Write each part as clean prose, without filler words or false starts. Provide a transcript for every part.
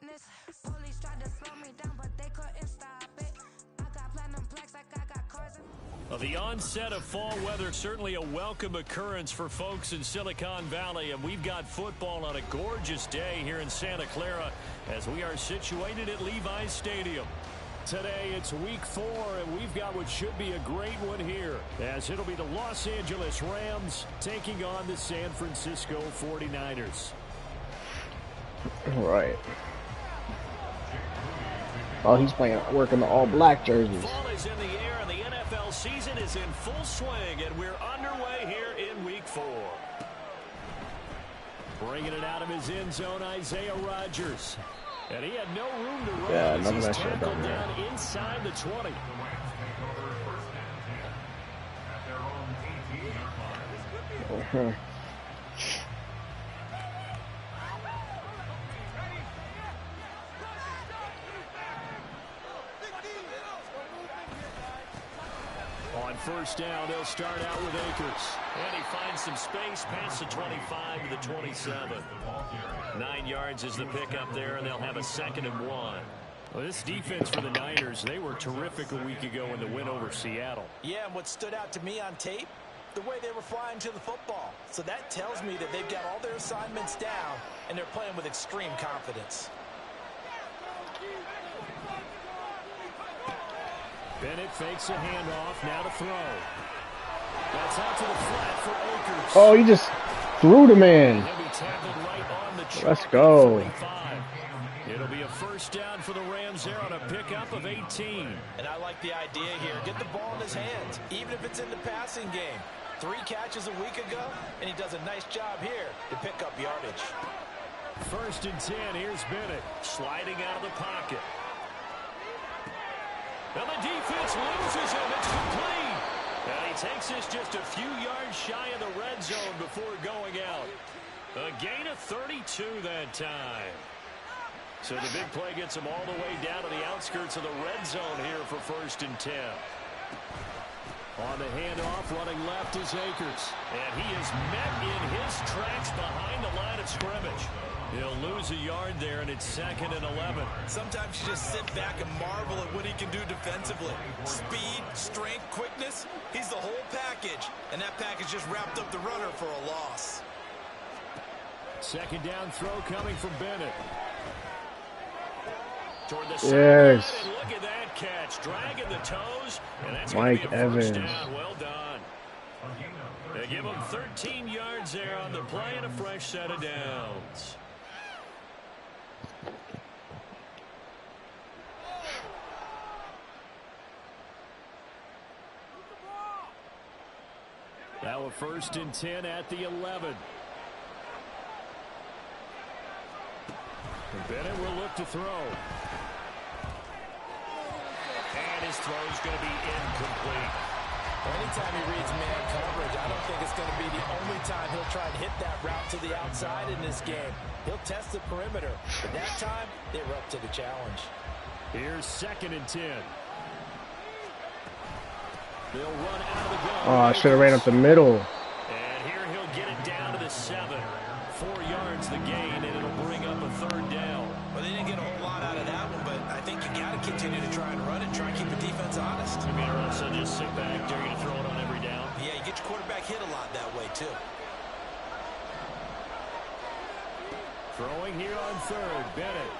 witness. Police tried to slow me down, but they couldn't stop it. I got platinum plaques like I got cars. Well, the onset of fall weather, certainly a welcome occurrence for folks in Silicon Valley, and we've got football on a gorgeous day here in Santa Clara as we are situated at Levi's Stadium. Today it's week 4, and we've got what should be a great one here, as it'll be the Los Angeles Rams taking on the San Francisco 49ers. All right. Oh, he's working the all-black jerseys. Fall is in the air, and the NFL season is in full swing, and we're underway here in week 4. Bringing it out of his end zone, Isaiah Rodgers. And he had no room to run as he's tackled down inside the 20. On first down, they'll start out with Akers. And he finds some space past the 25 to the 27. 9 yards is the pickup there, and they'll have a 2nd and 1. Well, this defense for the Niners, they were terrific a week ago in the win over Seattle. Yeah, and what stood out to me on tape, the way they were flying to the football. So that tells me that they've got all their assignments down, and they're playing with extreme confidence. Bennett fakes a handoff, now to throw. That's out to the flat for Akers. Oh, he just threw the man. He'll be tackled right on the Let's go. 45. It'll be a first down for the Rams there on a pickup of 18. And I like the idea here. Get the ball in his hands, even if it's in the passing game. 3 catches a week ago, and he does a nice job here to pick up yardage. 1st and 10, here's Bennett sliding out of the pocket. Now the defense loses him. It's complete. And he takes this just a few yards shy of the red zone before going out. A gain of 32 that time. So the big play gets him all the way down to the outskirts of the red zone here for 1st and 10. On the handoff, running left is Akers. And he is met in his tracks behind the line of scrimmage. He'll lose a yard there, and it's 2nd and 11. Sometimes you just sit back and marvel at what he can do defensively. Speed, strength, quickness, he's the whole package. And that package just wrapped up the runner for a loss. 2nd down throw coming from Bennett. Toward the yes. And look at that catch, dragging the toes, and that's Mike going to be a Evans. first down. Well done. They give him 13 yards there on the play and a fresh set of downs. Now a 1st and 10 at the 11. And Bennett will look to throw. And his throw's going to be incomplete. Anytime he reads man coverage, I don't think it's going to be the only time he'll try to hit that route to the outside in this game. He'll test the perimeter. But that time, they were up to the challenge. Here's 2nd and 10. They'll run out of the gun. Oh, I should have ran up the middle. And here he'll get it down to the 7. 4 yards the gain, and it'll bring up a 3rd down. Well, they didn't get a whole lot out of that one, but I think you got to continue to try and run it, try and keep the defense honest. I mean, or else they'll just sit back. They're going to throw it on every down. Yeah, you get your quarterback hit a lot that way, too. Throwing here on 3rd, Bennett.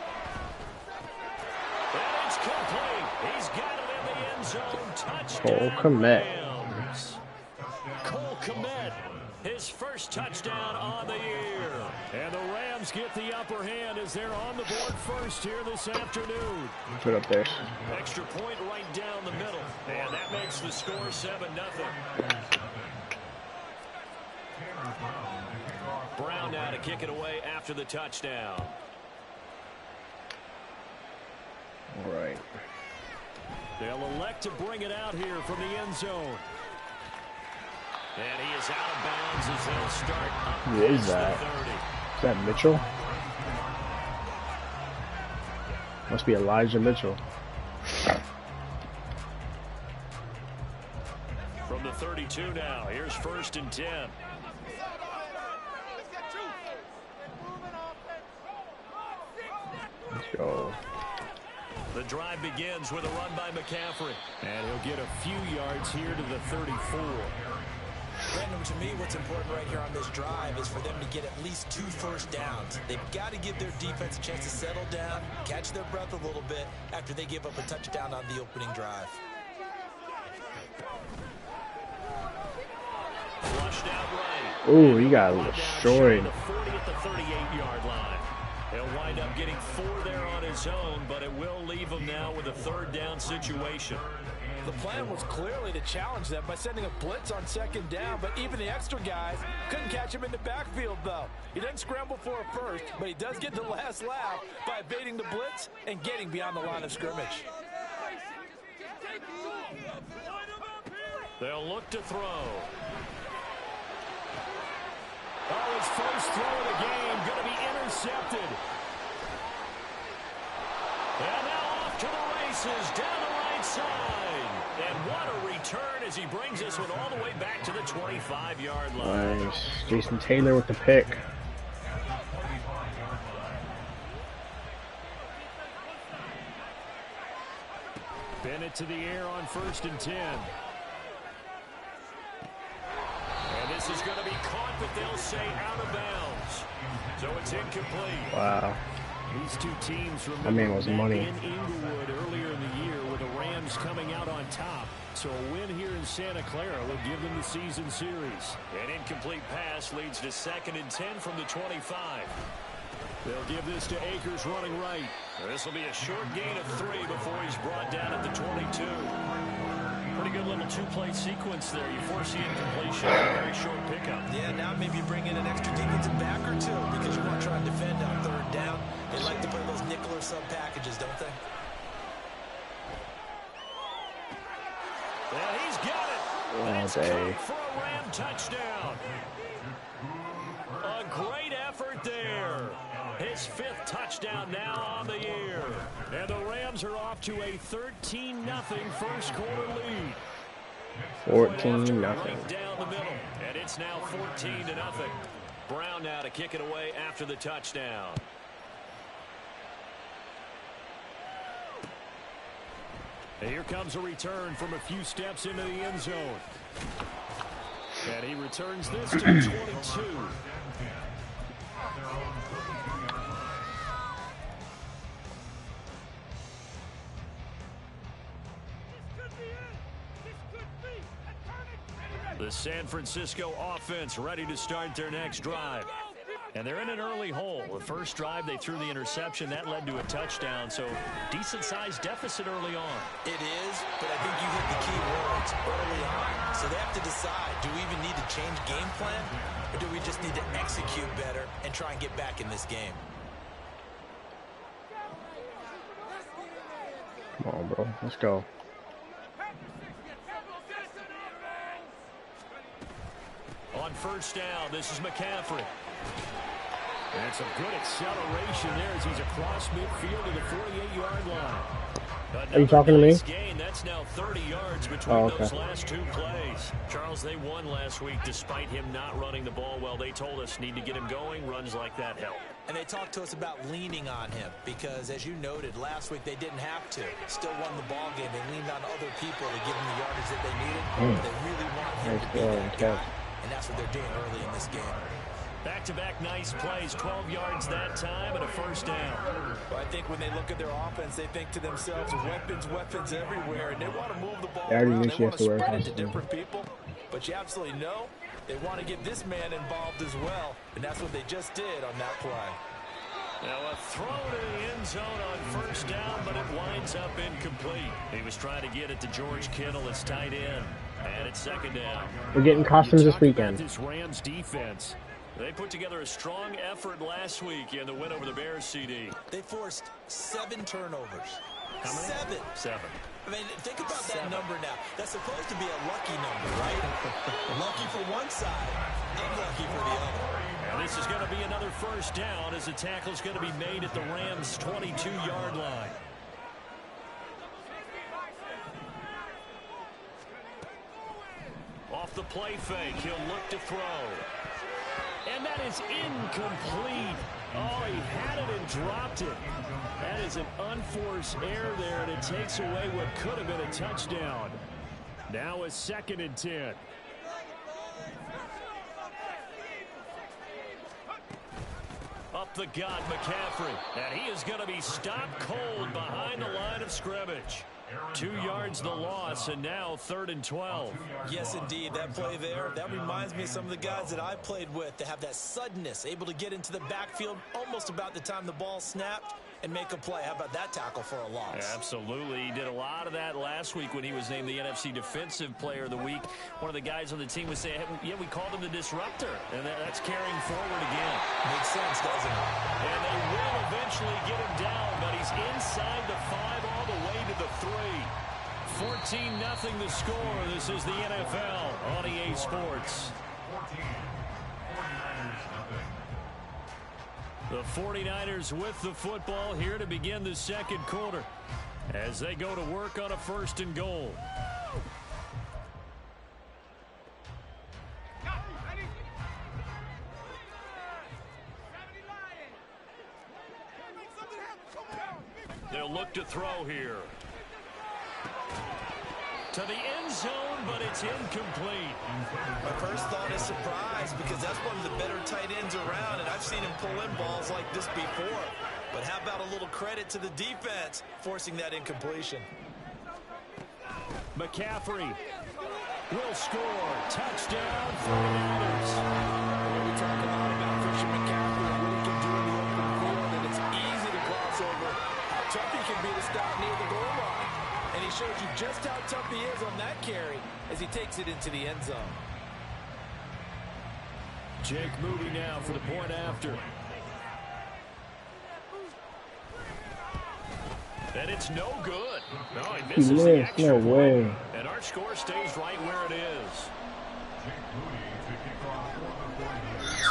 And it's complete. He's got it in the end zone. Touchdown. Cole Kmet. Cole Kmet, his first touchdown on the year. And the Rams get the upper hand as they're on the board first here this afternoon. Put it up there. Extra point right down the middle. And that makes the score 7-0. Brown now to kick it away after the touchdown. All right. They'll elect to bring it out here from the end zone. And he is out of bounds as they'll start up. Who is that? Is that Mitchell? Must be Elijah Mitchell. From the 32 now, here's 1st and 10. go. The drive begins with a run by McCaffrey. And he'll get a few yards here to the 34. Brandon, to me, what's important right here on this drive is for them to get at least 2 first downs. They've got to give their defense a chance to settle down, catch their breath a little bit after they give up a touchdown on the opening drive. Flushed out right. Ooh, he got destroyed. The 40 at the 38-yard line. He'll wind up getting 4 there on his own, but it will leave him now with a 3rd down situation. The plan was clearly to challenge them by sending a blitz on 2nd down, but even the extra guys couldn't catch him in the backfield, though. He doesn't scramble for a first, but he does get the last laugh by evading the blitz and getting beyond the line of scrimmage. They'll look to throw. Oh, his first throw of the game going to be intercepted. And now off to the races down the right side. And what a return as he brings this one all the way back to the 25-yard line. Nice. Jason Taylor with the pick. Bennett to the air on 1st and 10. And this is going to be caught, but they'll say out of bounds. So it's incomplete. Wow. These two teams That man was remember money. in Inglewood earlier in the year with the Rams coming out on top. So a win here in Santa Clara will give them the season series. An incomplete pass leads to 2nd and 10 from the 25. They'll give this to Akers running right. This will be a short gain of 3 before he's brought down at the 22. Pretty good little 2-play sequence there. You force the incompletion, a very short pickup. Yeah, now maybe bring in an extra defensive back or 2 because you want to try and defend on 3rd down. They like to play those nickel or sub packages, don't they? And he's got it. And it's caught for a Ram touchdown. A great effort there. His 5th touchdown now on the year. And the Rams are off to a 13-0 first quarter lead. 14-0. Right down the middle. And it's now 14-0. Brown now to kick it away after the touchdown. And here comes a return from a few steps into the end zone. And he returns this to the 22. The San Francisco offense ready to start their next drive. And they're in an early hole. The first drive, they threw the interception. That led to a touchdown, so decent-sized deficit early on. It is, but I think you hit the key words early on. So they have to decide, do we even need to change game plan, or do we just need to execute better and try and get back in this game? Come on, bro. Let's go. On 1st down, this is McCaffrey. And some good acceleration there as he's across midfield to the 48-yard line. Are you talking to me? Gain. That's now 30 yards between those last 2 plays. Charles, they won last week despite him not running the ball well. They told us need to get him going. Runs like that help. And they talked to us about leaning on him because, as you noted, last week they didn't have to. Still won the ball game. They leaned on other people to give him the yardage that they needed. They really want him to be that guy. And that's what they're doing early in this game. Back-to-back nice plays, 12 yards that time and a 1st down. Well, I think when they look at their offense, they think to themselves, weapons everywhere, and they want to move the ball around. They want to spread it to different people. But you absolutely know they want to get this man involved as well, and that's what they just did on that play. Now a throw to the end zone on 1st down, but it winds up incomplete. He was trying to get it to George Kittle as tight end. And it's 2nd down. We're getting costumes this weekend. This Rams defense. They put together a strong effort last week in the win over the Bears, CD. They forced 7 turnovers. How many? 7. I mean, think about that number now. That's supposed to be a lucky number, right? Lucky for one side, unlucky for the other. And this is going to be another 1st down as the tackle is going to be made at the Rams' 22-yard line. Off the play fake, he'll look to throw. And that is incomplete. Oh, he had it in dropped it. That is an unforced error there, and it takes away what could have been a touchdown. Now a 2nd and 10. Up the gut, McCaffrey. And he is going to be stopped cold behind the line of scrimmage. 2 yards the loss, and now 3rd and 12. Yes, indeed. That play there, that reminds me of some of the guys that I played with that have that suddenness, able to get into the backfield almost about the time the ball snapped and make a play. How about that tackle for a loss? Absolutely. He did a lot of that last week when he was named the NFC Defensive Player of the Week. One of the guys on the team was saying, yeah, we called him the disruptor, and that's carrying forward again. Makes sense, doesn't it? And they will eventually get him down, but he's inside the 5 all the way to the 3. 14-0 the score. This is the NFL on EA Sports. The 49ers with the football here to begin the 2nd quarter as they go to work on a 1st and goal. They'll look to throw here. To the end zone, but it's incomplete. My first thought is surprise because that's one of the better tight ends around, and I've seen him pull in balls like this before. But how about a little credit to the defense forcing that incompletion? McCaffrey will score. Touchdown, 49ers. We talk a lot about Christian McCaffrey and what he can do in the open field, and it's easy to gloss over how tough he can be to stop near the goal line. And he shows you just how tough he is on that carry as he takes it into the end zone. Jake Moody now for the point after. And it's no good. No, he misses the extra point. And our score stays right where it is.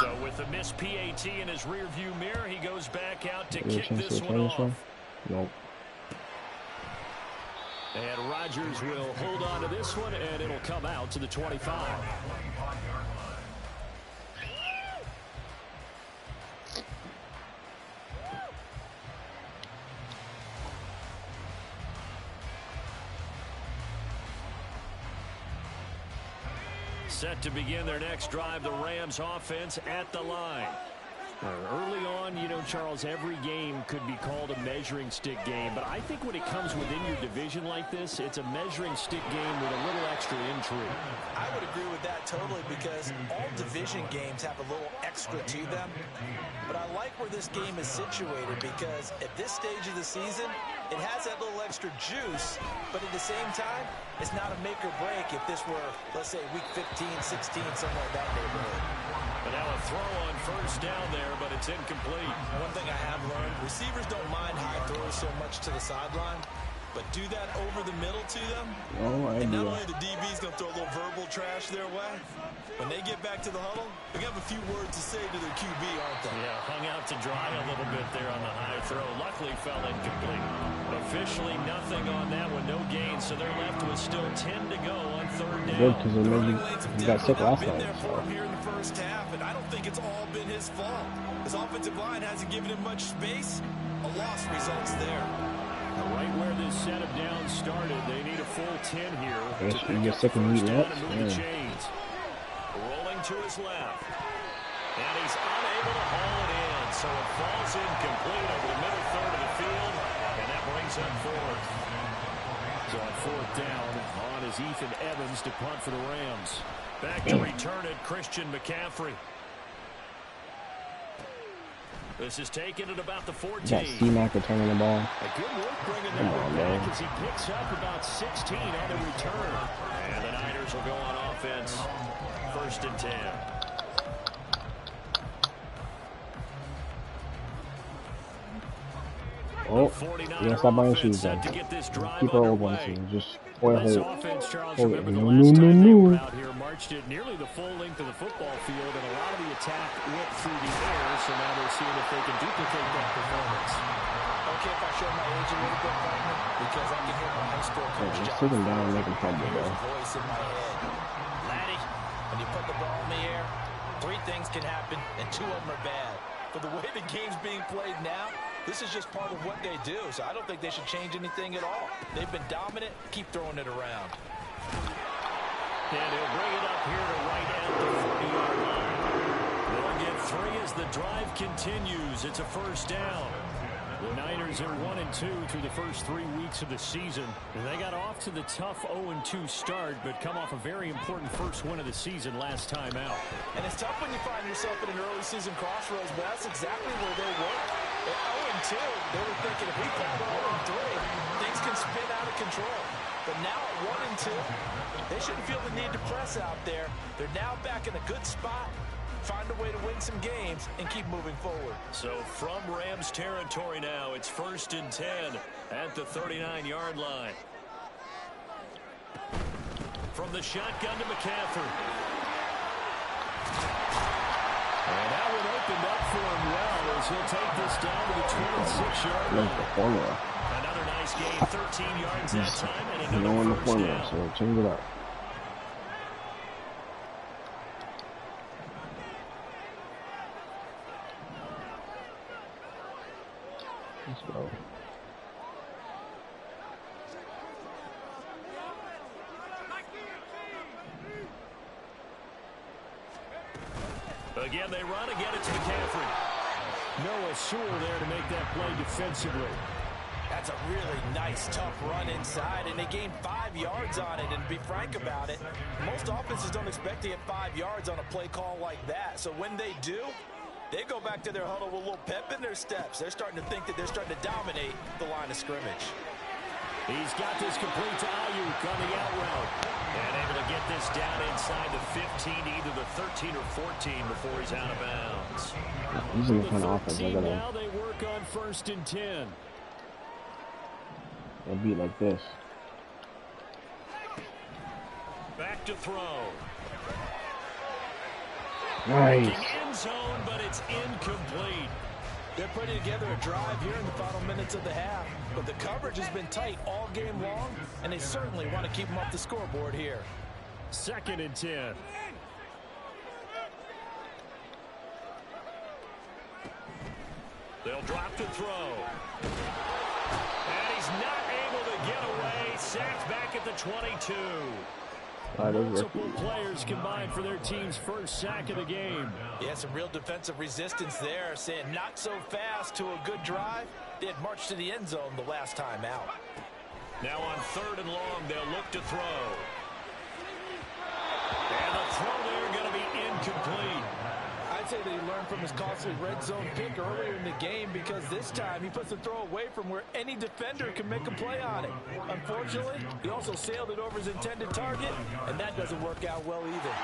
So with the missed PAT in his rearview mirror, he goes back out to kick this one off. Nope. And Rodgers will hold on to this one, and it'll come out to the 25. Set to begin their next drive, the Rams offense at the line. Early on, you know, Charles, every game could be called a measuring stick game, but I think when it comes within your division like this, it's a measuring stick game with a little extra intrigue. I would agree with that totally because all division games have a little extra to them. But I like where this game is situated because at this stage of the season, it has that little extra juice, but at the same time, it's not a make or break if this were, let's say, week 15, 16, somewhere in that neighborhood. But now a throw on 1st down there, but it's incomplete. One thing I have learned, receivers don't mind high throws so much to the sideline, but do that over the middle to them, and not only the DB's going to throw a little verbal trash their way, when they get back to the huddle, they have a few words to say to their QB, aren't they? Yeah, hung out to dry a little bit there on the high throw. Luckily fell incomplete. Officially nothing on that one, no gain, so they're left with still 10 to go on 3rd down. Good, because you got sick last night. Here in the first half, and I don't think it's all been his fault. His offensive line hasn't given him much space. A loss results there. Right where this set of downs started, they need a full 10 here to pick you get up sick the and first eat down nuts, and move the chains. Rolling to his left. And he's unable to haul it in, so it falls incomplete over the middle 3rd of the field, and that brings up 4th. So on 4th down, on is Ethan Evans to punt for the Rams. Back to return it, Christian McCaffrey. This is taken at about the 14. Got C-Mac returning the ball. A good work bringing that one back as he picks up about 16 on the return. And the Niners will go on offense. 1st and 10. Oh, you gotta stop buying shoes then. Keep her old ones and just spoil her. Offense, Charles, Hold it. remember the last time they were out here, marched it nearly the full length of the football field, and a lot of the attack went through the air, so now they're seeing if they can duplicate that performance. Okay, if I show my age a little bit, partner, because I can hear my high school coach Just sit him down and make him fumble, bro. Voice in my head. Laddie, when you put the ball in the air, 3 things can happen, and 2 of them are bad. But the way the game's being played now, This is just part of what they do, so I don't think they should change anything at all. They've been dominant. Keep throwing it around. And he'll bring it up here to right at the 40-yard line. They'll get 3 as the drive continues. It's a first down. The Niners are 1-2 through the first 3 weeks of the season. And they got off to the tough 0-2 start, but come off a very important first win of the season last time out. And it's tough when you find yourself in an early season crossroads, but that's exactly where they were. At 0-2, they were thinking if we fall to 0-3, things can spin out of control. But now at 1-2, they shouldn't feel the need to press out there. They're now back in a good spot. Find a way to win some games and keep moving forward. So from Rams territory now, it's 1st and 10 at the 39-yard line. From the shotgun to McCaffrey. And that one opened up for him well as he'll take this down to the 26-yard line. Another nice game, 13 yards that time, and another first down. So change it up. Let's go. Again, they run. Again, it's McCaffrey. Noah Sewell there to make that play defensively. That's a really nice, tough run inside, and they gained 5 yards on it. And to be frank about it, most offenses don't expect to get 5 yards on a play call like that. So when they do, they go back to their huddle with a little pep in their steps. They're starting to think that they're starting to dominate the line of scrimmage. He's got this complete to Ayuk on the out route. And able to get this down inside the 15, either the 13 or 14 before he's out of bounds. He's in the front office. Now they work on 1st and 10. They'll be like this. Back to throw. Nice. End zone, but it's incomplete. They're putting together a drive here in the final minutes of the half, but the coverage has been tight all game long, and they certainly want to keep them off the scoreboard here. 2nd and 10. They'll drop to throw. And he's not able to get away. Sacked back at the 22. Multiple players combined for their team's first sack of the game. Yeah, some real defensive resistance there, saying not so fast to a good drive. They had marched to the end zone the last time out. Now on 3rd and long, they'll look to throw. And the throw there going to be incomplete. I'd say that he learned from his costly red zone pick earlier in the game, because this time he puts the throw away from where any defender can make a play on it. Unfortunately, he also sailed it over his intended target, and that doesn't work out well either.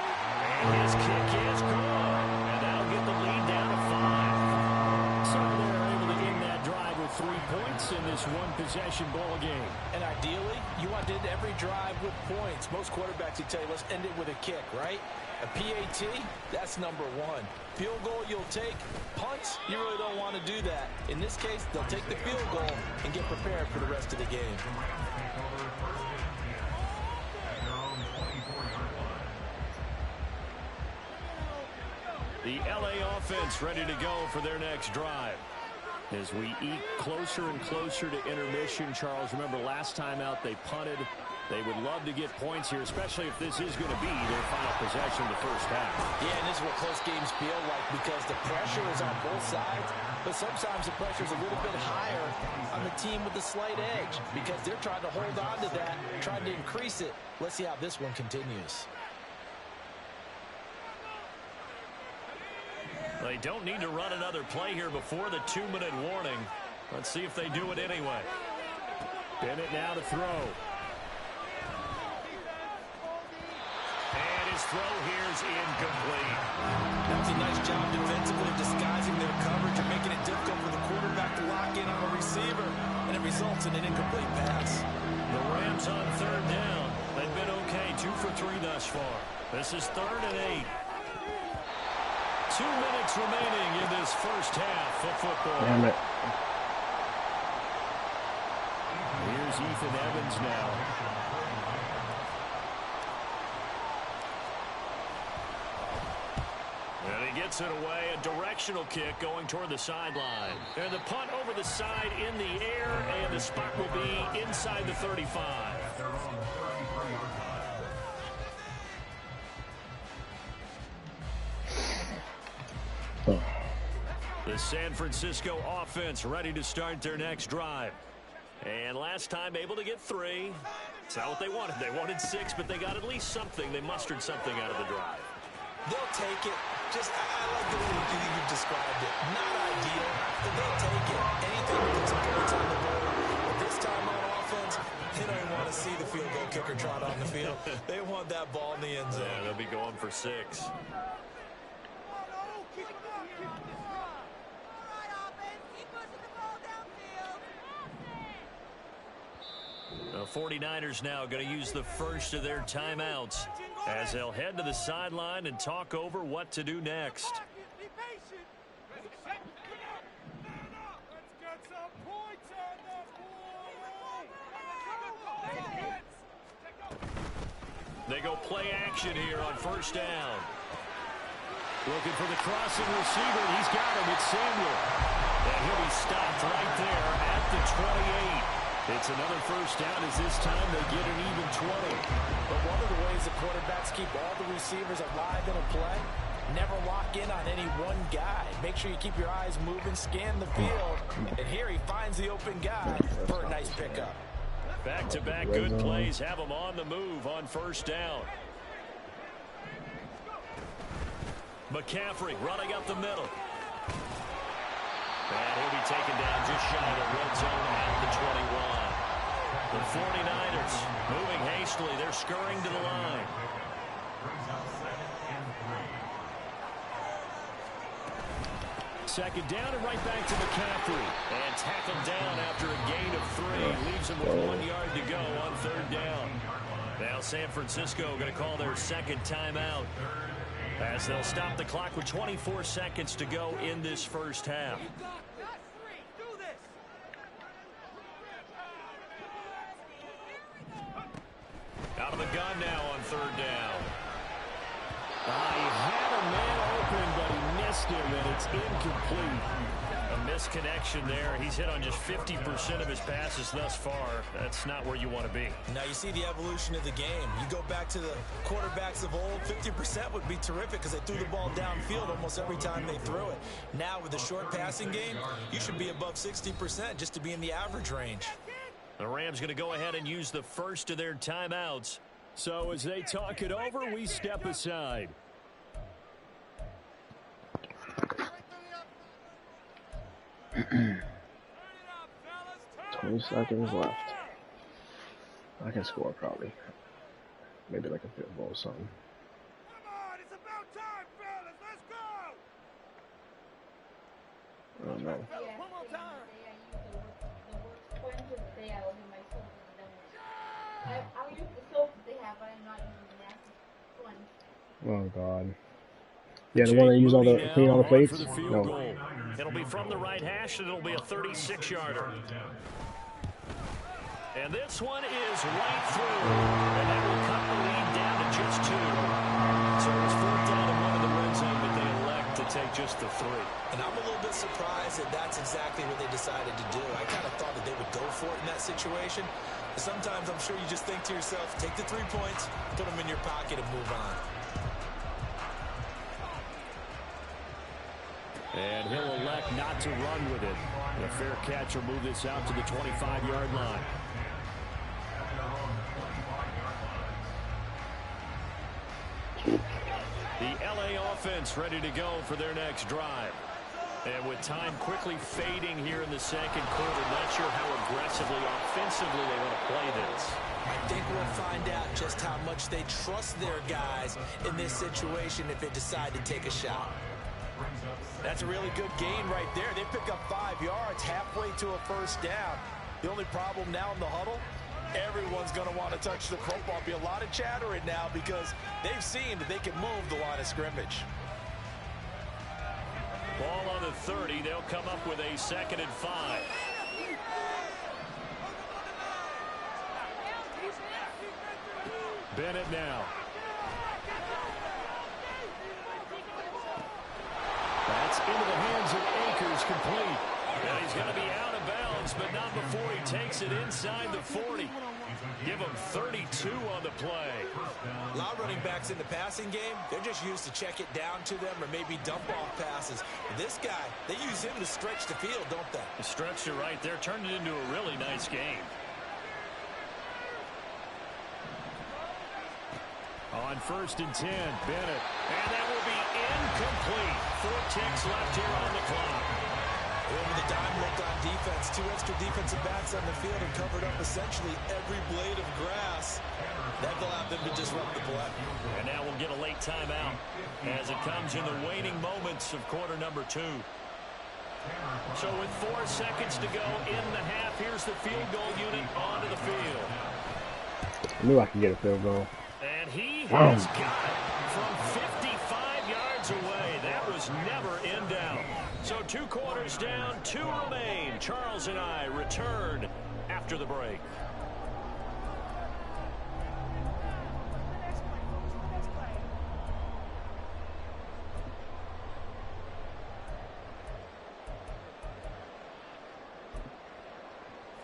And his kick is good. And that'll get the lead down to 5. So they're able to end that drive with 3 points in this one-possession ball game. And ideally, you want to end every drive with points. Most quarterbacks, you tell you, let's end it with a kick, right? A PAT, that's number 1. Field goal you'll take. Punts, you really don't want to do that. In this case, they'll take the field goal and get prepared for the rest of the game. The LA offense ready to go for their next drive. As we eat closer and closer to intermission, Charles, remember last time out they punted. They would love to get points here, especially if this is going to be their final possession of the first half. Yeah, and this is what close games feel like, because the pressure is on both sides, but sometimes the pressure is a little bit higher on the team with the slight edge, because they're trying to hold on to that, trying to increase it. Let's see how this one continues. They don't need to run another play here before the 2-minute warning. Let's see if they do it anyway. Bennett now to throw. And his throw here is incomplete. That's a nice job defensively of disguising their coverage and making it difficult for the quarterback to lock in on a receiver, and it results in an incomplete pass. The Rams on 3rd down. They've been okay, 2 for 3 thus far. This is 3rd and 8. 2 minutes remaining in this first half of football. Damn it. Here's Ethan Evans now. And he gets it away, a directional kick going toward the sideline. And the punt over the side in the air, and the spot will be inside the 35. The San Francisco offense ready to start their next drive. And last time able to get 3. It's not what they wanted. They wanted 6, but they got at least something. They mustered something out of the drive. They'll take it. Just, I like the way you've described it. Not ideal, but they'll take it. Anything to put some points on the board. But this time on offense, they don't want to see the field goal kicker trot on the field. They want that ball in the end zone. Yeah, they'll be going for 6. The 49ers now going to use the first of their timeouts as they'll head to the sideline and talk over what to do next. They go play action here on first down. Looking for the crossing receiver. He's got him. It's Samuel. And he'll be stopped right there at the 28. It's another first down as this time they get an even 20. But one of the ways the quarterbacks keep all the receivers alive in a play, never lock in on any one guy. Make sure you keep your eyes moving, scan the field. And here he finds the open guy for a nice pickup. Back-to-back good plays have him on the move on first down. McCaffrey running up the middle. And he'll be taken down just shy of the red zone at the 21. The 49ers moving hastily. They're scurrying to the line. Second down and right back to McCaffrey. And tackled down after a gain of 3. Leaves him with 1 yard to go on third down. Now San Francisco going to call their second timeout, as they'll stop the clock with 24 seconds to go in this first half. Out of the gun now on third down. He had a man open, but he missed him, and it's incomplete. A misconnection there. He's hit on just 50% of his passes thus far. That's not where you want to be. Now you see the evolution of the game. You go back to the quarterbacks of old, 50% would be terrific because they threw the ball downfield almost every time they threw it. Now with the short passing game, you should be above 60% just to be in the average range. The Rams going to go ahead and use the first of their timeouts. So as they talk it over, we step aside. 20 seconds left. I can score probably. Maybe like a field goal or something. Come on, it's about time, fellas. Let's go. I don't know. One more time. I'll use the soap they have, but I'm not using the nasty sponge. Oh God. Yeah, the one that use all the clean all the plates? No. Goal. It'll be from the right hash, and it'll be a 36-yarder. And this one is right through. And that will cut the lead down to just 2. So it's 4th down and 1 in the red zone, but they elect to take just the 3. And I'm a little bit surprised that that's exactly what they decided to do. I kind of thought that they would go for it in that situation. Sometimes I'm sure you just think to yourself, take the 3 points, put them in your pocket, and move on. And he'll elect not to run with it. A fair catch will move this out to the 25-yard line. The LA offense ready to go for their next drive. And with time quickly fading here in the second quarter, not sure how aggressively, offensively they want to play this. I think we'll find out just how much they trust their guys in this situation if they decide to take a shot. That's a really good gain right there. They pick up 5 yards halfway to a first down. The only problem now in the huddle, everyone's going to want to touch the football. Be a lot of chattering now because they've seen that they can move the line of scrimmage. Ball on the 30. They'll come up with a 2nd and 5. Bennett now. That's into the hands of Akers, complete. And he's going to be out of bounds, but not before he takes it inside the 40. Give him 32 on the play. A lot of running backs in the passing game, they're just used to check it down to them or maybe dump off passes. This guy, they use him to stretch the field, don't they? The stretch it right there, turned it into a really nice game. On 1st and 10, Bennett. And that will be incomplete. 4 ticks left here on the clock. With the dime look on defense, 2 extra defensive backs on the field and covered up essentially every blade of grass. That allowed them to disrupt the play. And now we'll get a late timeout as it comes in the waning moments of quarter number 2. So with 4 seconds to go in the half, here's the field goal unit onto the field. I knew I could get a field goal. And he has got it from 55 yards away. That was never in doubt. So 2 quarters down, 2 remain. Charles and I return after the break.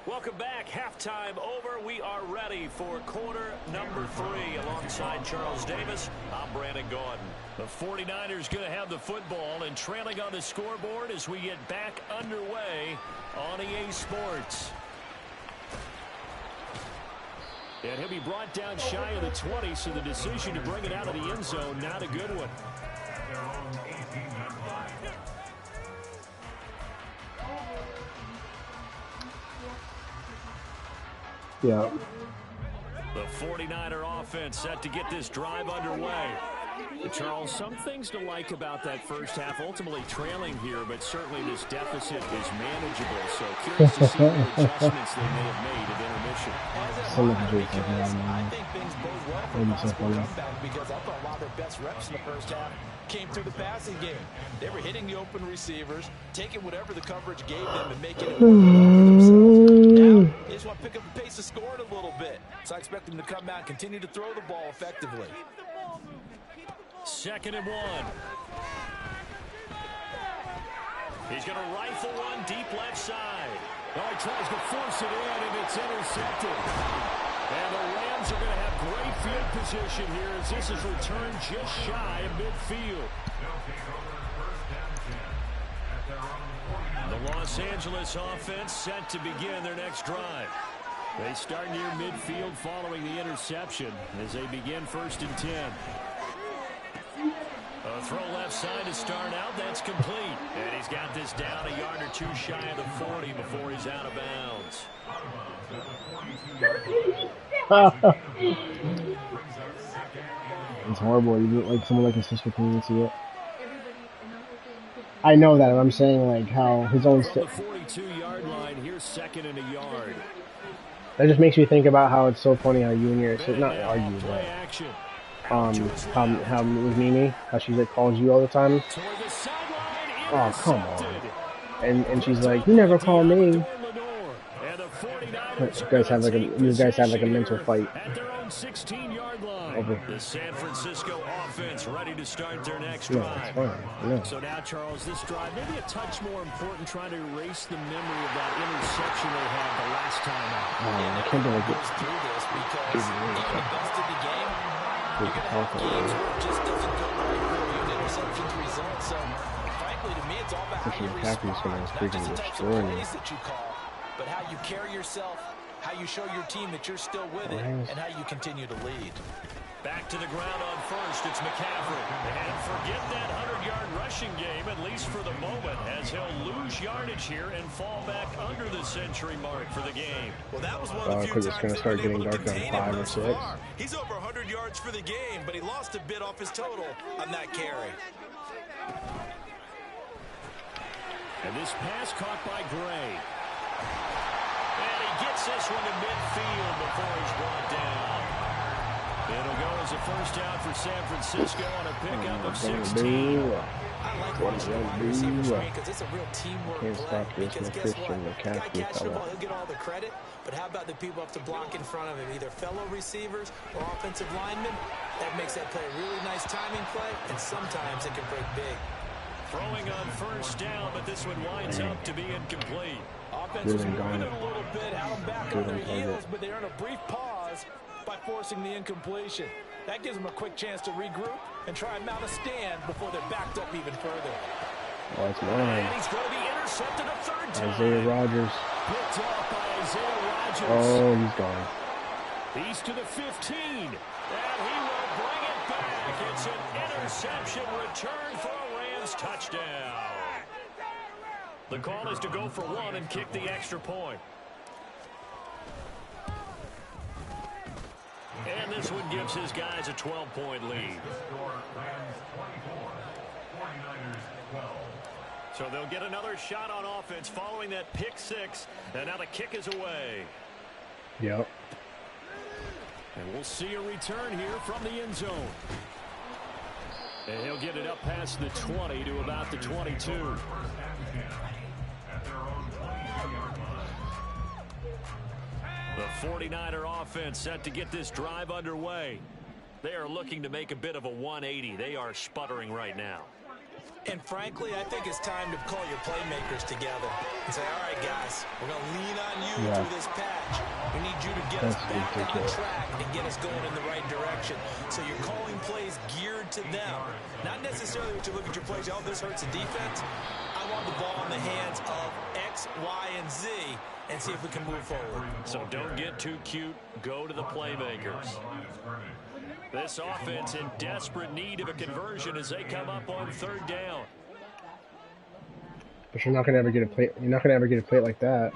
Welcome back. Halftime over. We are ready for quarter number 3. Alongside Charles Davis, I'm Brandon Gordon. The 49ers going to have the football and trailing on the scoreboard as we get back underway on EA Sports. And he'll be brought down shy of the 20, so the decision to bring it out of the end zone, not a good one. Yeah. The 49er offense set to get this drive underway. Charles, some things to like about that first half, ultimately trailing here, but certainly this deficit is manageable. So curious to see what adjustments they may have made at intermission. I think things bode well for a possible comeback because I thought a lot of their best reps in the first half came through the passing game. They were hitting the open receivers, taking whatever the coverage gave them and making it work for themselves. Now, they just want to pick up the pace of scoring a little bit. So I expect them to come out and continue to throw the ball effectively. 2nd and 1. He's going to rifle one deep left side. Oh, he tries to force it in, and it's intercepted. And the Rams are going to have great field position here as this is returned just shy of midfield. The Los Angeles offense set to begin their next drive. They start near midfield following the interception as they begin 1st and 10. A throw left side to start out. That's complete. And he's got this down a yard or 2 shy of the 40 before he's out of bounds. It's horrible. You look like someone like his sister can't even see it. I know that. I'm saying like how his own. From the 42-yard line, here's 2nd and a yard. That just makes me think about how it's so funny how you and your sister not argue, but how with Mimi, how she like calls you all the time. Oh, come on. And she's like, you never call me. You guys have like a mental fight. Over. The San Francisco offense ready to start their next drive. Yeah. So now, Charles, this drive maybe a touch more important, trying to erase the memory of that interception they had the last time out. I can't believe it. Through this because even the best of the game, you can have games where it just doesn't go right for you. An interception's result. So, frankly, to me, it's all about how you respond. Not just the types of plays that you call, but how you carry yourself, how you show your team that you're still with it, and how you continue to lead. Back to the ground on 1st, it's McCaffrey. And forget that 100-yard rushing game, at least for the moment, as he'll lose yardage here and fall back under the century mark for the game. Well, that was one of the few times it's going to start getting dark on 5 or 6. He's over 100 yards for the game, but he lost a bit off his total on that carry. And this pass caught by Gray. And he gets this one to midfield before he's brought down. It'll go as a first down for San Francisco on a pickup of 16. I like watching the wide receivers because it's a real teamwork play. Because guess what? The guy catching the ball, he'll get all the credit. But how about the people have to block in front of him, either fellow receivers or offensive linemen? That makes that play a really nice timing play, and sometimes it can break big. Throwing on first down, but this one winds up to be incomplete. Offense was moving it a little bit, had them back on their heels, but they earn a brief pause by forcing the incompletion. That gives them a quick chance to regroup and try and mount a stand before they're backed up even further. Oh, it's and he's going to be intercepted a third time. Isaiah Rodgers. Picked up by Isaiah Rodgers. Oh, he's gone. He's to the 15. And he will bring it back. It's an interception return for a Rams touchdown. The call is to go for one and kick the extra point. And this one gives his guys a 12-point lead. So they'll get another shot on offense following that pick six. And now the kick is away. Yep. And we'll see a return here from the end zone. And he'll get it up past the 20 to about the 22. The 49er offense set to get this drive underway. They are looking to make a bit of a 180. They are sputtering right now. And frankly, I think it's time to call your playmakers together and say, all right, guys, we're going to lean on you through this patch. We need you to get us back on track and get us going in the right direction. So you're calling plays geared to them. Not necessarily what you look at your plays, oh, this hurts the defense. I want the ball in the hands of X, Y, and Z and see if we can move forward. So don't get too cute. Go to the playmakers. This offense in desperate need of a conversion as they come up on third down. But you're not gonna ever get a play. You're not gonna ever get a play like that.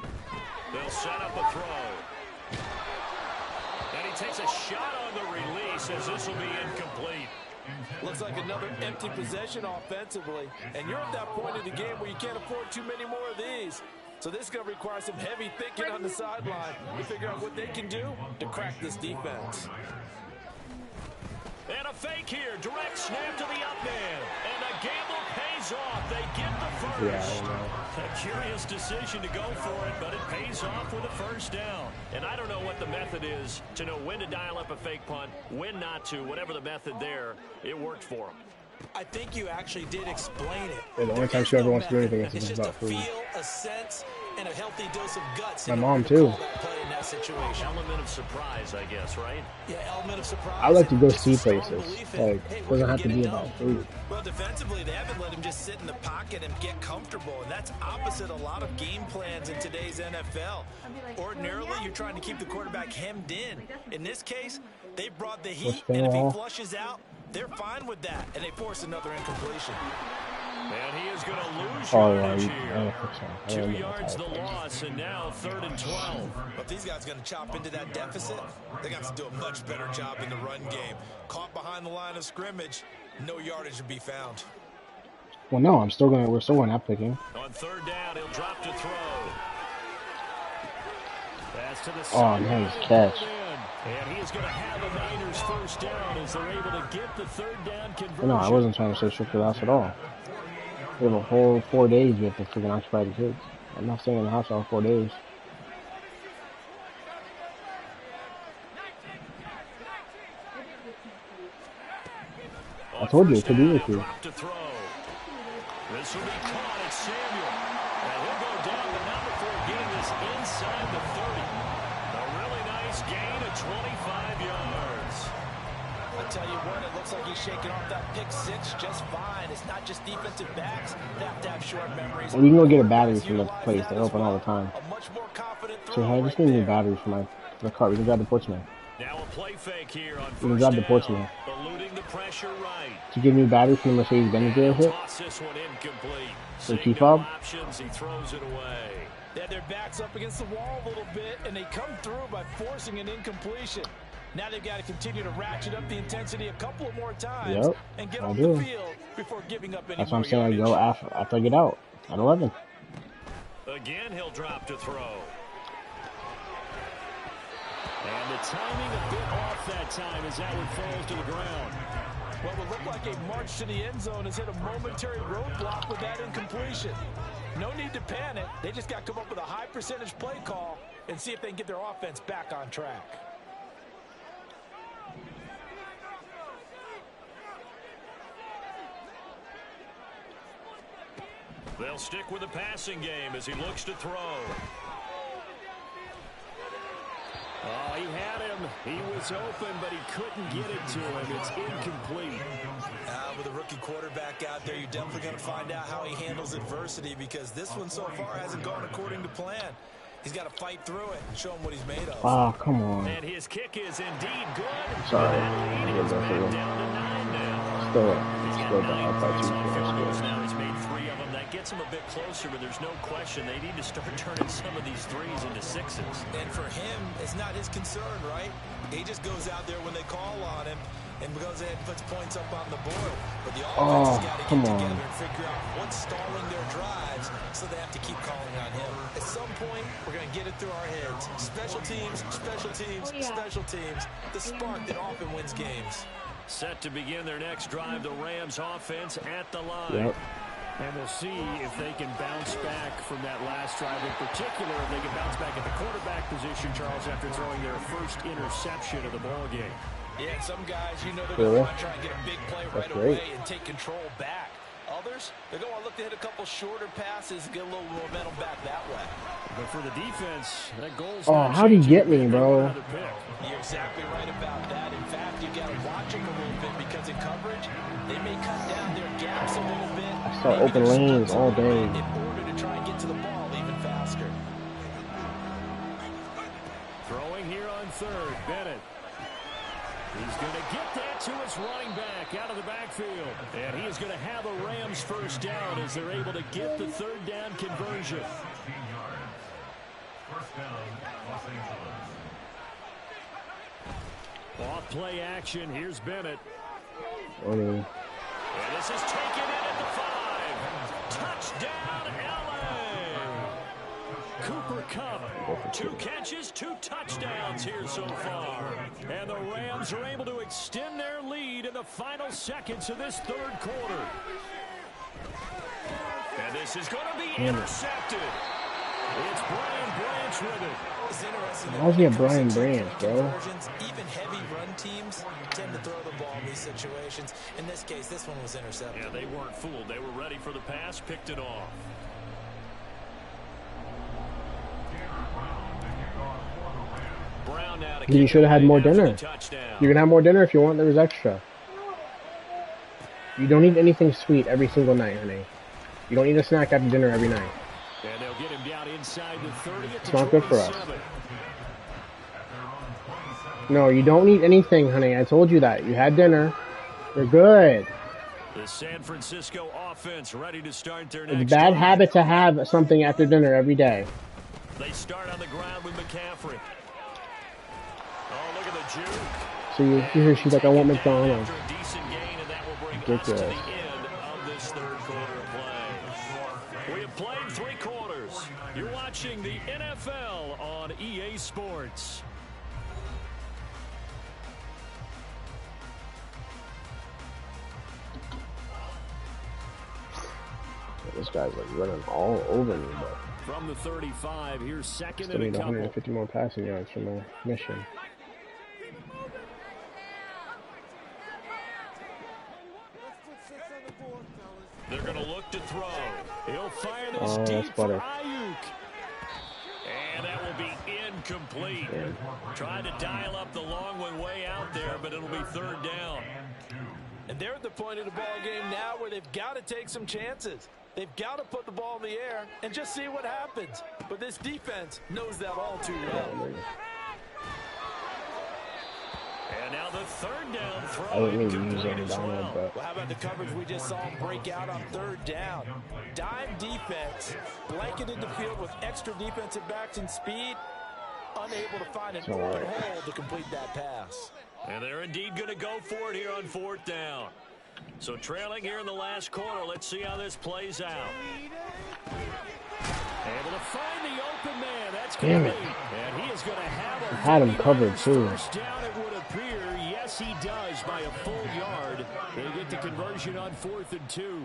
They'll set up a throw. And he takes a shot on the release as this will be incomplete. Looks like another empty possession offensively. And you're at that point in the game where you can't afford too many more of these. So this is going to require some heavy thinking on the sideline to figure out what they can do to crack this defense. And a fake here. Direct snap to the up man. And the gamble pays off. They get the first. A curious decision to go for it, but it pays off with a first down. And I don't know what the method is to know when to dial up a fake punt, when not to. Whatever the method there, it worked for them. I think you actually did explain it. Yeah, the only time she ever wants to do anything is just about food. Feel, a sense, and a healthy dose of guts. My mom too. In that situation. Element of surprise, I guess, right? Yeah, element of surprise. I like to go see places. Like, it doesn't have to be about food. Well, defensively, they haven't let him just sit in the pocket and get comfortable, and that's opposite a lot of game plans in today's NFL. Ordinarily, you're trying to keep the quarterback hemmed in. In this case, they brought the heat, and if he flushes out, they're fine with that, and they force another incompletion. And he is going to lose yardage here. 2 yards the loss, and now 3rd and 12. But these guys are going to chop into that deficit. They got to do a much better job in the run game. Caught behind the line of scrimmage, no yardage to be found. Well, no, we're still going to picking. On 3rd down, he'll drop to throw. Pass to the side. Oh, nice catch. And he is going to have a Niners first down as they're able to get the 3rd down conversion. No, I wasn't trying to say strict the house at all. We have a whole 4 days we have to freaking occupy the kids. I'm not staying in the house all 4 days. I told you it could be with you. This will be caught at Samuel. And he'll go down, but not before getting this inside the 30. A really nice gain of 25 yards. I tell you what, it looks like he's shaking off that pick six just fine. It's not just defensive backs that have to have short memories. And we can go get a battery from the place. They open all the time. So hey, I just need a new battery for the car. We can grab the Portsmouth. Now a play fake here on we can grab the Portsmouth. Eluding the pressure right. To give me a battery from the Mercedes-Benz dealership. This one incomplete. So key fob. Options, he throws it away. They had their backs up against the wall a little bit, and they come through by forcing an incompletion. Now they've got to continue to ratchet up the intensity a couple of more times and get off the field before giving up any That's what I'm saying. I go after I get out at 11. Again, he'll drop to throw. And the timing a bit off that time as that one falls to the ground. Well, it looked like a march to the end zone has hit a momentary roadblock with that incompletion. No need to panic. They just got to come up with a high percentage play call and see if they can get their offense back on track. They'll stick with the passing game as he looks to throw. Oh, he had him. He was open, but he couldn't get it to him. It's incomplete. With a rookie quarterback out there, you're definitely going to find out how he handles adversity, because this one so far hasn't gone according to plan. He's got to fight through it and show him what he's made of. Oh, come on. And his kick is indeed good. Sorry. Still up by 2 points. Now he's made 3 of them. That gets him a bit closer, but there's no question they need to start turning some of these threes into 6s. And for him, it's not his concern, right? He just goes out there when they call on him and goes ahead and puts points up on the board. But the offense has got to get together and figure out what's stalling their drives, so they have to keep calling on him. At some point, we're going to get it through our heads. Special teams, special teams, special teams. The spark that often wins games. Set to begin their next drive, the Rams offense at the line. Yep. And we'll see if they can bounce back from that last drive. In particular, if they can bounce back at the quarterback position, Charles, after throwing their first interception of the ballgame. Yeah, some guys, you know, they're going to want to try and get a big play right away and take control back. Others, they're going to look to hit a couple shorter passes and get a little momentum back that way. But for the defense, that goal's how'd he get me, bro? You're exactly right about that. In fact, you got to watch them a little bit, because in coverage, they may cut down their gaps a little bit. I saw open lanes all day. In order to try and get to the ball even faster. Throwing here on third, Bennett. He's going to get that to his running back out of the backfield. And he is going to have a Rams first down as they're able to get the third down conversion. Off play action. Here's Bennett. And this is taken in at the 5. Touchdown, LA. Cooper Kupp, 2 catches, 2 touchdowns here so far. And the Rams are able to extend their lead in the final seconds of this third quarter. And this is going to be intercepted. It's Brian Branch with it. It's interesting. How's he a Brian Branch, bro? Even heavy run teams tend to throw the ball in these situations. In this case, this one was intercepted. Yeah, they weren't fooled. They were ready for the pass, picked it off. Brown now to You should have had more dinner. You can have more dinner if you want. There was extra. You don't eat anything sweet every single night, honey. You don't eat a snack after dinner every night. And they'll get him down inside the 30. It's not good for us. No, you don't eat anything, honey. I told you that. You had dinner. You're good. The San Francisco offense ready to start their next. It's a bad habit to have something after dinner every day. They start on the ground with McCaffrey. Oh, look at the juke. So you hear she's like, I want McDonald's. After a decent gain, and that will bring Ridiculous. us to the end of this third quarter of play. We have played 3 quarters. You're watching the NFL on EA Sports. This guy's like running all over me, but from the 35, here's second still and a need couple. 150 more passing yards from the mission. They're going to look to throw. He'll fire this deep for Ayuk. And that will be incomplete. Trying to dial up the long one way out there, but it'll be third down. And they're at the point of the ball game now where they've got to take some chances. They've got to put the ball in the air and just see what happens. But this defense knows that all too well. And now the third down throw. I wouldn't even use it Donald, but Well, how about the coverage we just saw him break out on third down? Dime defense, blanketed the field with extra defensive backs and speed, unable to find an open hole to complete that pass. And they're indeed going to go for it here on 4th down. So trailing here in the last quarter, let's see how this plays out. Able to find the open man. That's Damn complete. it. And he is going to have a I had him covered too. first down, it would appear. Yes, he does by a full yard. They get the conversion on 4th and 2.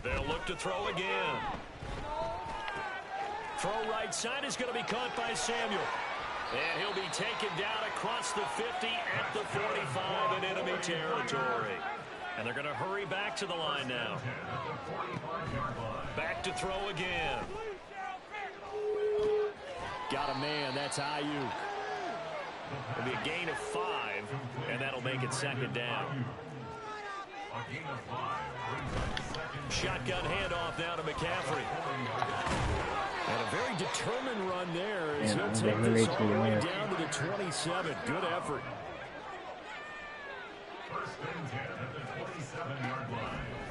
They'll look to throw again. Throw right side is going to be caught by Samuel. And he'll be taken down across the 50 at the 45 in enemy territory. And they're going to hurry back to the line now. Back to throw again. Got a man. That's Ayuk. It'll be a gain of 5, and that'll make it second down. Shotgun handoff now to McCaffrey. And a very determined run there as he'll take this all the way down to the 27. Good effort.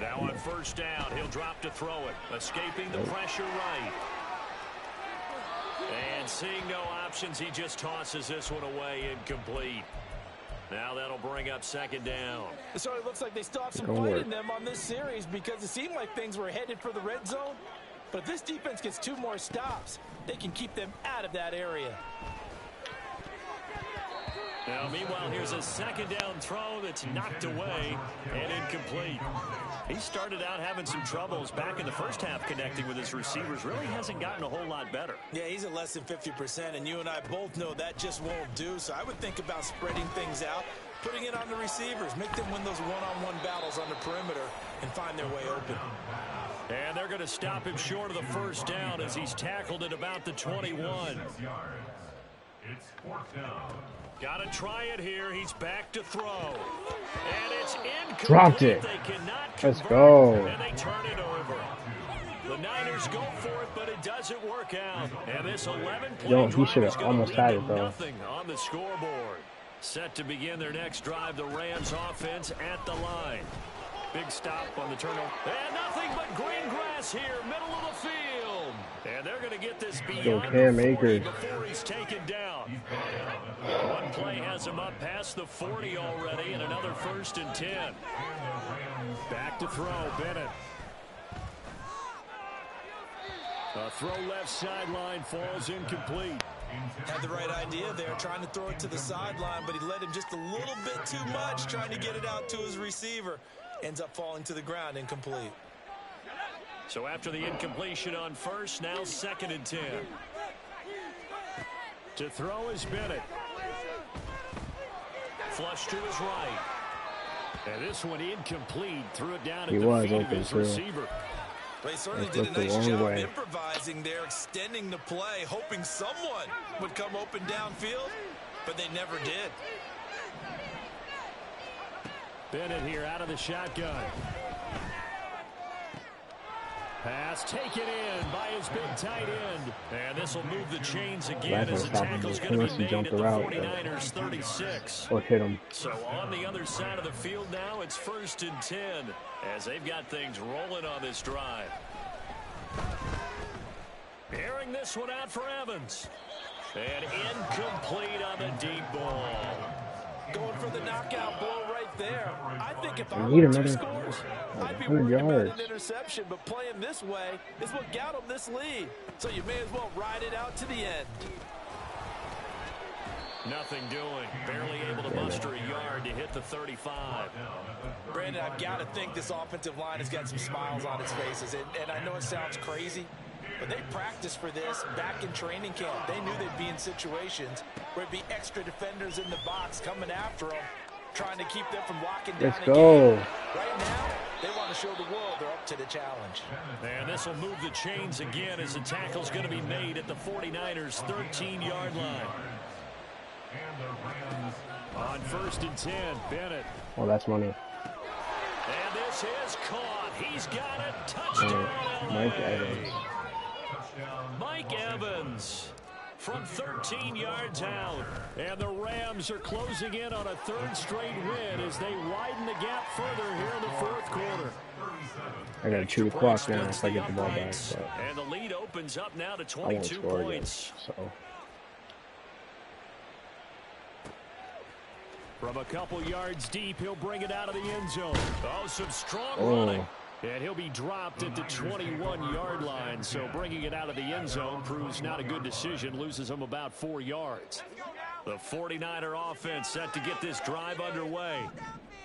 Now on first down, he'll drop to throw it. Escaping the pressure right. And seeing no options, he just tosses this one away, incomplete. Now that'll bring up second down. It sort of looks like they still have some fight in them on this series because it seemed like things were headed for the red zone. But if this defense gets 2 more stops, they can keep them out of that area. Now, meanwhile, here's a second down throw that's knocked away and incomplete. He started out having some troubles back in the first half connecting with his receivers. Really hasn't gotten a whole lot better. Yeah, he's at less than 50%, and you and I both know that just won't do. So I would think about spreading things out, putting it on the receivers, make them win those one-on-one battles on the perimeter and find their way open. And they're going to stop him short of the first down as he's tackled at about the 21. It's fourth down. Got to try it here. He's back to throw. And it's incomplete. Dropped it. They cannot Let's convert, go. and they turn it over. The Niners go for it, but it doesn't work out. And this 11-play he should drive is have going almost to lead had to it, though. nothing on the scoreboard. Set to begin their next drive, the Rams offense at the line. Big stop on the turnover. And nothing but green grass here, middle of the field. And they're going to get this beyond Cam the 40 Akers. before he's taken down. One play has him up past the 40 already, and another 1st and 10. Back to throw, Bennett. A throw left sideline falls incomplete. Had the right idea there, trying to throw it to the sideline, but he led him just a little bit too much, trying to get it out to his receiver. Ends up falling to the ground, incomplete. So after the incompletion on first, now 2nd and 10. To throw is Bennett. Flush to his right. And this one incomplete. Threw it down He at the was feet of open, his too. receiver. Well, he certainly It did a looked the nice wrong job way. improvising there, extending the play, hoping someone would come open downfield, but they never did. Bennett here out of the shotgun. Pass taken in by his big tight end. And this will move the chains again as the Stop him tackle's going to unless be he made jumped at the around, 49ers 36. Or hit him. So on the other side of the field now, it's 1st and 10 as they've got things rolling on this drive. Airing this one out for Evans. And incomplete on the deep ball. Going for the knockout blow right there. I think if I need were 2 another scores, I'd be 100 worried about yards. an interception, but playing this way is what got them this lead. So you may as well ride it out to the end. Nothing doing. Barely able to muster a yard to hit the 35. Brandon, I've got to think this offensive line has got some smiles on its faces. And I know it sounds crazy, but they practiced for this back in training camp. They knew they'd be in situations where it'd be extra defenders in the box coming after them, trying to keep them from locking down. Let's go. Right now, they want to show the world they're up to the challenge. And this will move the chains again as the tackle's going to be made at the 49ers' 13-yard line. On 1st and 10, Bennett. Oh, that's money. And this is caught. He's got it. Touchdown, Mike LA. Evans. Mike Evans from 13 yards out. And the Rams are closing in on a 3rd straight win as they widen the gap further here in the 4th quarter. I gotta chew the clock now if I get the ball back. But And the lead opens up now to I won't 22 score again. points. So From a couple yards deep, he'll bring it out of the end zone. Oh, some strong running. And he'll be dropped at the 21-yard line. So bringing it out of the end zone proves not a good decision. Loses him about 4 yards. The 49er offense set to get this drive underway.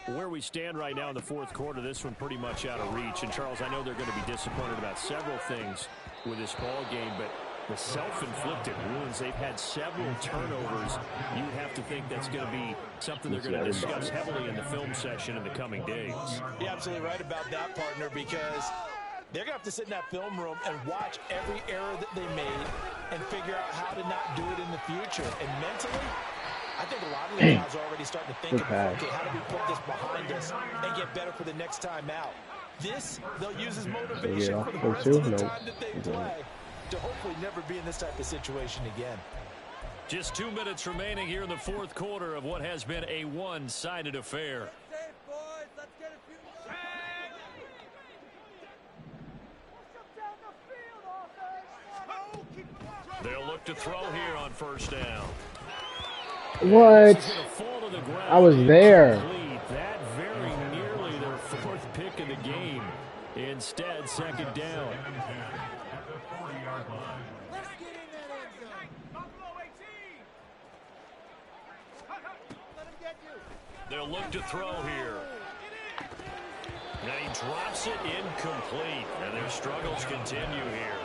Where we stand right now in the 4th quarter, this one pretty much out of reach. And, Charles, I know they're going to be disappointed about several things with this ball game, but the self-inflicted wounds. They've had several turnovers. You have to think that's going to be something they're going to discuss heavily in the film session in the coming days. You're absolutely right about that, partner, because they're going to have to sit in that film room and watch every error that they made and figure out how to not do it in the future. And mentally, I think a lot of the guys are already starting to think about, okay, how do we put this behind us and get better for the next time out? This, they'll use as motivation for the rest of the time that they play to hopefully never be in this type of situation again. Just 2 minutes remaining here in the fourth quarter of what has been a one-sided affair. They'll look to throw here on first down. What? I was there. That very nearly their fourth pick of the game. Instead, second down. They'll look to throw here. And he drops it incomplete. And their struggles continue here.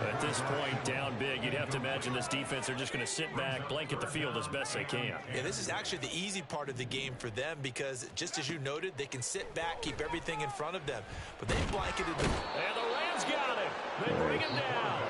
At this point, down big, you'd have to imagine this defense are just going to sit back, blanket the field as best they can. Yeah, this is actually the easy part of the game for them because, just as you noted, they can sit back, keep everything in front of them. But they blanketed them. And the Rams got him. They bring him down.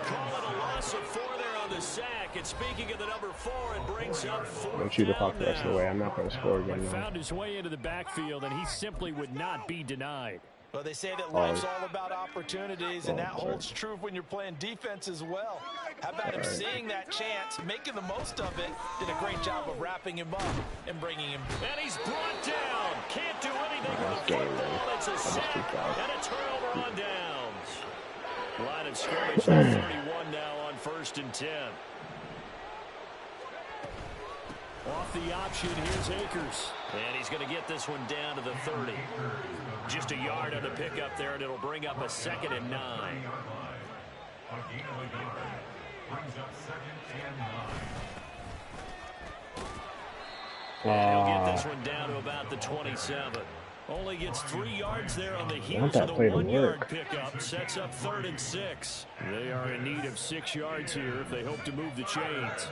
Call it a loss of 4 there on the sack. And speaking of the number 4, it brings up 4. Don't shoot the puck the rest of the way. I'm not going to score again. Found his way into the backfield, and he simply would not be denied. Well, they say that life's all about opportunities, and that holds true when you're playing defense as well. How about him seeing that chance, making the most of it, did a great job of wrapping him up and bringing him. And he's brought down. Can't do anything with the football. It's a sack and a turnover on downs. Line of scrimmage at 31 now on 1st and 10. Off the option, here's Akers. And he's going to get this one down to the 30. Just a yard on the pickup there, and it'll bring up a 2nd and 9. And he'll get this one down to about the 27. Only gets 3 yards there on the heels of the 1-yard pickup. Sets up 3rd and 6. They are in need of 6 yards here if they hope to move the chains.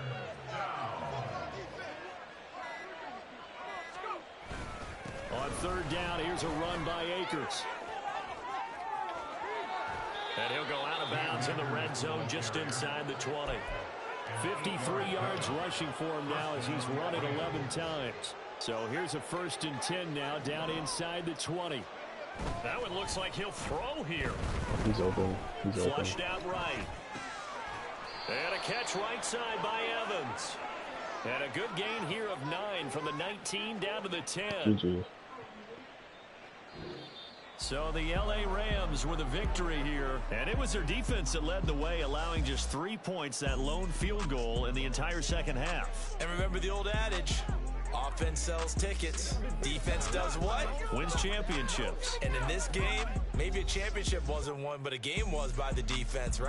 On 3rd down, here's a run by Akers. And he'll go out of bounds in the red zone just inside the 20. 53 yards rushing for him now as he's run it 11 times. So here's a 1st and 10 now down inside the 20. That one looks like he'll throw here. He's open. He's open. Flushed out right. And a catch right side by Evans. And a good gain here of 9 from the 19 down to the 10. GG. So the LA Rams with a victory here. And it was their defense that led the way, allowing just 3 points, that lone field goal in the entire second half. And remember the old adage, offense sells tickets. Defense does what? Wins championships. And in this game, maybe a championship wasn't won, but a game was by the defense, right?